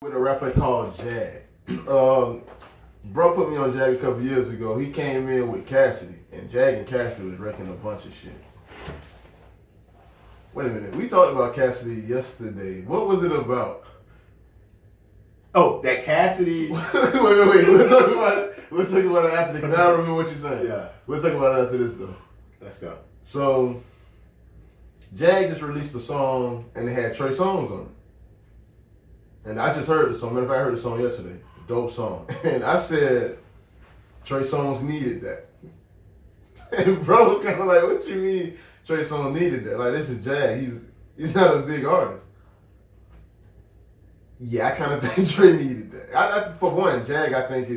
With a rapper called Jag. Bro put me on Jag a couple years ago. He came in with Cassidy, and Jag and Cassidy was wrecking a bunch of shit. Wait a minute, we talked about Cassidy yesterday. What was it about? Oh, that Cassidy. wait. We'll talk about it. We'll talk about it after this. Because I don't remember what you said. Yeah. We'll talk about it after this though. Let's go. So, Jag just released a song, and it had Trey Songz on it. And I just heard the song. Matter of fact, I heard the song yesterday. Dope song. And I said, Trey Songz needed that. And bro was kind of like, what you mean Trey Songz needed that? Like, this is Jag. He's not a big artist. Yeah, I kind of think Trey needed that. I for one, Jag, I think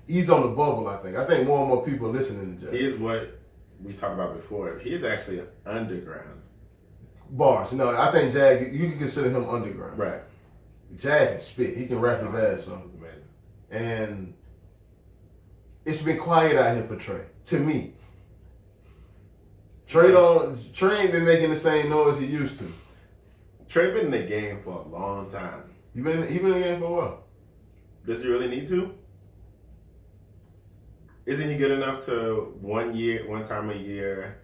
he's on the bubble, I think. I think more and more people are listening to Jag. Here's what we talked about before. He is actually underground. Bars. No, I think Jag, you can consider him underground. Right. Jag can spit. He can rap his ass off. Amazing. And it's been quiet out here for Trey, to me. Trey ain't been making the same noise he used to. Trey been in the game for a long time. He been in the game for a while. Does he really need to? Isn't he good enough to one time a year,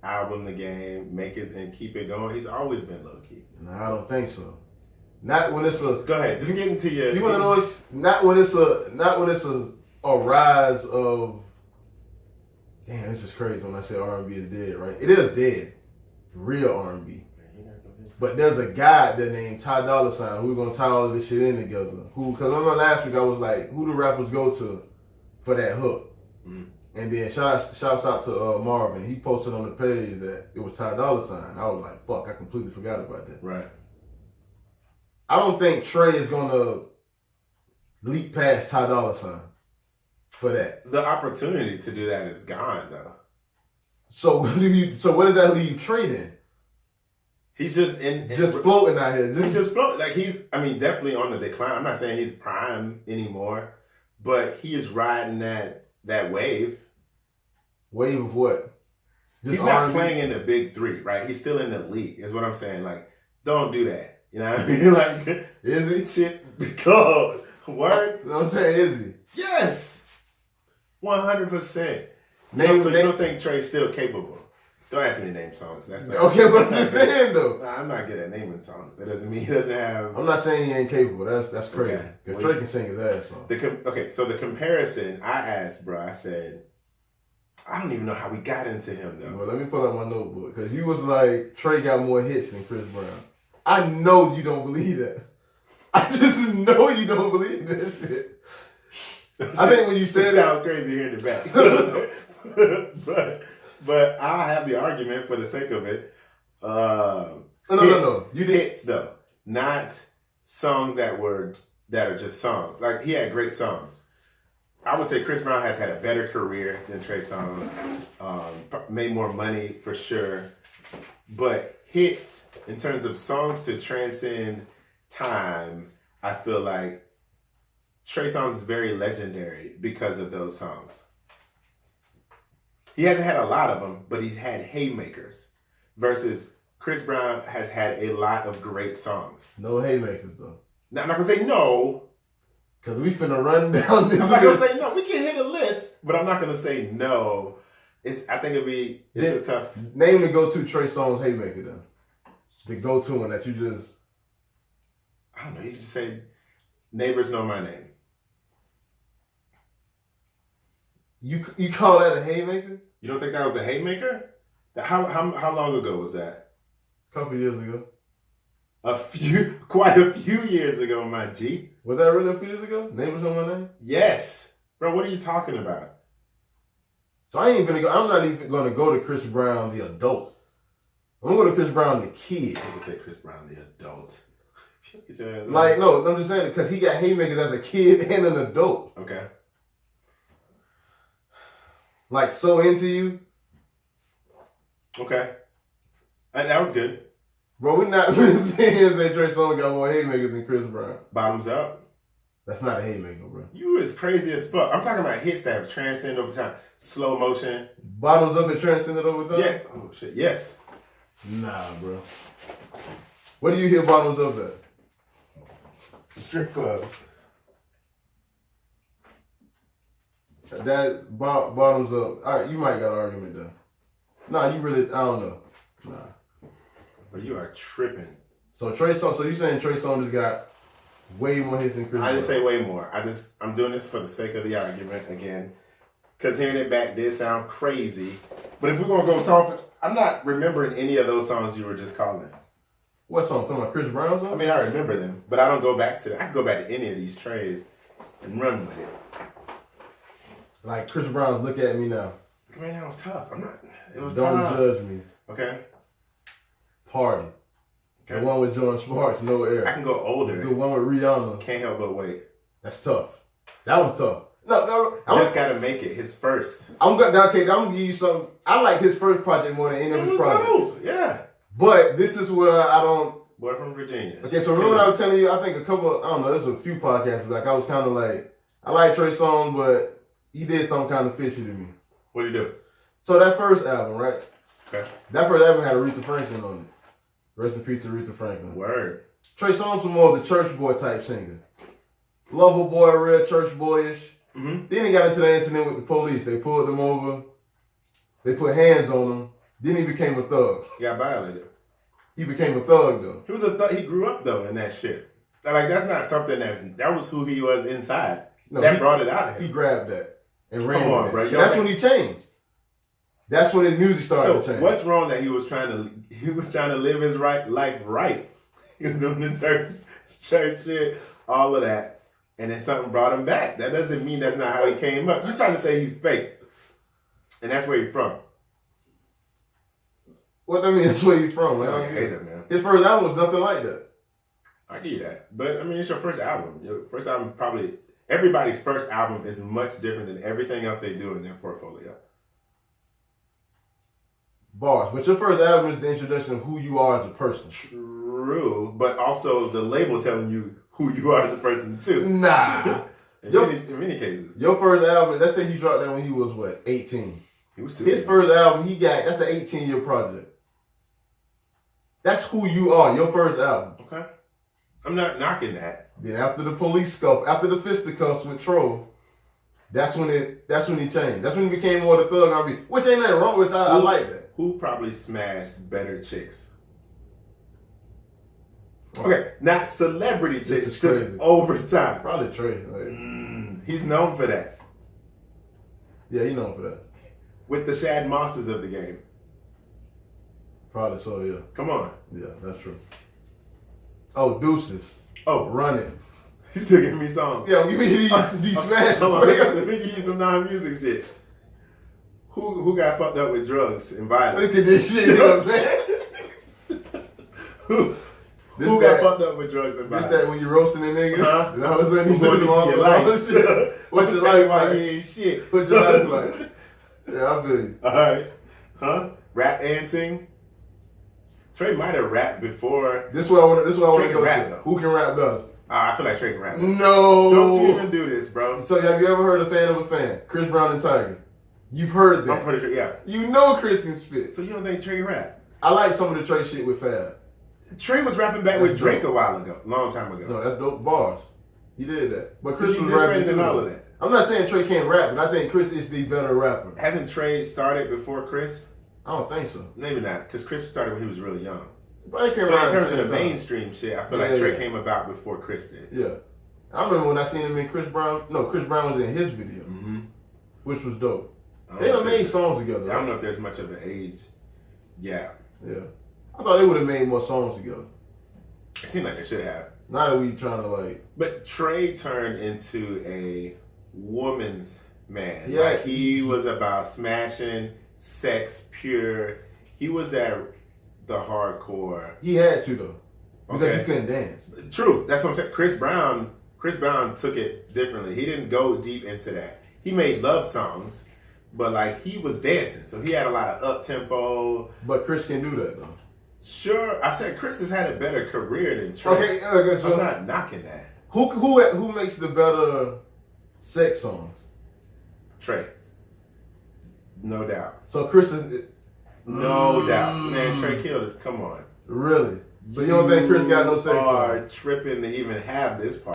album the game, make it and keep it going? He's always been low key. No, I don't think so. Not when it's a. Go ahead, just get into your. You want to know? Not when it's a rise of. Damn, this is crazy when I say R&B is dead, right? It is dead, real R&B. But there's a guy there named Ty Dolla $ign who we're gonna tie all of this shit in together. Because remember last week I was like, who do rappers go to for that hook? Mm. And then shouts out to Marvin. He posted on the page that it was Ty Dolla $ign. I was like, fuck, I completely forgot about that. Right. I don't think Trey is gonna leap past Ty Dolla $ign for that. The opportunity to do that is gone though. So what does that leave Trey then? He's just floating out here. He's just floating. Like definitely on the decline. I'm not saying he's prime anymore, but he is riding that wave. Wave of what? Just he's not R&B? playing in the big three, right? He's still in the league, is what I'm saying. Like, don't do that. You know what I mean? Like, is he? Shit, God, word. You know what I'm saying? Is he? Yes, 100%. You don't think Trey's still capable? Don't ask me to name songs. That's not okay. But I'm just saying though. Nah, I'm not good at naming songs. That doesn't mean he doesn't have. I'm not saying he ain't capable. That's crazy. Okay. Because Trey can sing his ass off. So the comparison I asked, bro, I said, I don't even know how we got into him though. Well, let me pull out my notebook because you was like Trey got more hits than Chris Brown. I know you don't believe that. I just know you don't believe this shit. I think when you said it sounds crazy here in the back. But I'll have the argument for the sake of it. No. You hits though, not songs that are just songs. Like he had great songs. I would say Chris Brown has had a better career than Trey Songz. Made more money for sure, but hits in terms of songs to transcend time, I feel like Trey Songz is very legendary because of those songs. He hasn't had a lot of them, but he's had haymakers. Versus Chris Brown has had a lot of great songs. No haymakers though. Now, I'm not gonna say no. Cause we finna run down this. I'm not gonna say no. We can hit a list, but I'm not gonna say no. I think it's a tough. Name the go-to Trey Songz haymaker then. The go-to one that you just. I don't know. You just say, "Neighbors Know My Name." You call that a haymaker? You don't think that was a haymaker? How long ago was that? A couple years ago. Quite a few years ago, my G. Was that really a few years ago? Neighbors Know My Name? Yes, bro. What are you talking about? So I'm not even gonna go to Chris Brown the adult. I'm gonna go to Chris Brown the kid. People say Chris Brown the adult. Like no, I'm just saying because he got haymakers as a kid and an adult. Okay. Like So Into You. Okay. That was good. Bro, we're not saying here say Trey Songz got more haymakers than Chris Brown. Bottoms Up. That's not a haymaker, bro. You is crazy as fuck. I'm talking about hits that have transcended over time. Slow motion. Bottoms Up and transcended over time? Yeah. Oh shit. Yes. Nah, bro. What do you hear Bottoms Up at? strip club. That bottoms up. All right, you might got an argument there. Nah, you really, I don't know. Nah. But you are tripping. So Trey Songz, so you saying Trey Songz just got way more hits than Chris Brown? I didn't say way more. I'm doing this for the sake of the argument again. Because hearing it back did sound crazy. But if we're going to go song for, I'm not remembering any of those songs you were just calling. What song? Talking about Chris Brown song? I mean, I remember them, but I don't go back to them. I can go back to any of these trays and run with it. Like Chris Brown's Look At Me Now. Man, that was tough. It was Don't tough. Judge Me. Okay. Party. Okay. The one with Jordan Sparks, No Air. I can go older. The one with Rihanna. Can't help but wait. That's tough. That was tough. No. Just Gotta Make It, his first. I'm gonna give you some. I like his first project more than any of his projects. Dope. Yeah. But this is where I don't. Boy from Virginia. Okay, so remember when I was telling you, I think I don't know, there's a few podcasts back, I was kind of like, I like Trey Songz, but he did something kind of fishy to me. What did he do? So that first album, right? Okay. That first album had Aretha Franklin on it. Rest in peace to Aretha Franklin. Word. Trey Songz was more of the church boy type singer. Lover boy, real church boyish. Mm-hmm. Then he got into the incident with the police. They pulled him over. They put hands on him. Then he became a thug. He got violated. He became a thug though. He was a thug. He grew up though in that shit. Like that's not something that was who he was inside. No, that brought it out of him. He grabbed that and ran Come on, with bro. it. That's when he changed. That's when his music started to change. What's wrong that he was trying to live his life right. He was doing the church shit, all of that, and then something brought him back. That doesn't mean that's not how he came up. You're trying to say he's fake, and that's where he's from. What that mean? That's where he's from. Like, I hate it, man. His first album was nothing like that. I give you that, but I mean, it's your first album. Your first album probably everybody's first album is much different than everything else they do in their portfolio. Bars, but your first album is the introduction of who you are as a person. True, but also the label telling you who you are as a person too. Nah. in many cases. Your first album, let's say he dropped that when he was what, 18. He was His first album, that's an 18-year project. That's who you are, your first album. Okay. I'm not knocking that. Then after the police scuff, after the fisticuffs with Trove, that's when he changed. That's when he became more the thug R&B, which ain't nothing wrong with. I like that. Who probably smashed better chicks? Okay, not celebrity chicks, just over time. Probably Trey. Like, he's known for that. Yeah, he's known for that. With the Shad Mosses of the game. Probably so, yeah. Come on. Yeah, that's true. Oh, Deuces. Oh, Running. You still giving me songs. Yeah, give me these smashes. Let me give you some non-music shit. Who got fucked up with drugs and violence? Look at this shit, you know what I'm saying? Who got fucked up with drugs and violence? This that when you roasting a nigga, huh? and all of a sudden he's going into your life. What's your life like? like? He ain't shit. What's your life like? Yeah, I feel you. Alright. Huh? Rap and sing? Trey might have rapped before. This is what I want to go rap, to. though. Who can rap better? I feel like Trey can rap. No. Don't you even do this, bro. So have you ever heard a fan of a fan? Chris Brown and Tiger. You've heard that. I'm pretty sure, yeah. You know Chris can spit. So you don't think Trey can rap? I like some of the Trey shit with Fab. Trey was rapping back with Drake a while ago, long time ago. No, that's dope bars. He did that. But So Chris you was rapping disrespecting too. all of that. I'm not saying Trey can't rap, but I think Chris is the better rapper. Hasn't Trey started before Chris? I don't think so. Maybe not, because Chris started when he was really young. But in terms of the mainstream shit, I feel like Trey came about before Chris did. Yeah. I remember when I seen him in Chris Brown was in his video, which was dope. They done made songs together. I don't know if there's much of an age gap. Yeah. I thought they would have made more songs together. It seemed like they should have. Now that we trying to like... But Trey turned into a woman's man. Yeah. Like he was about smashing, sex, pure. He was the hardcore. He had to though. Because Okay. he couldn't dance. True. That's what I'm saying. Chris Brown took it differently. He didn't go deep into that. He made love songs, but like he was dancing. So he had a lot of up tempo. But Chris can do that though. Sure, I said Chris has had a better career than Trey. Okay, so I'm not knocking that. Who makes the better sex songs? Trey. No doubt. So Chris is... No doubt. Man, Trey killed it. Come on. Really? So you don't think Chris got no sex You are songs? tripping to even have this part.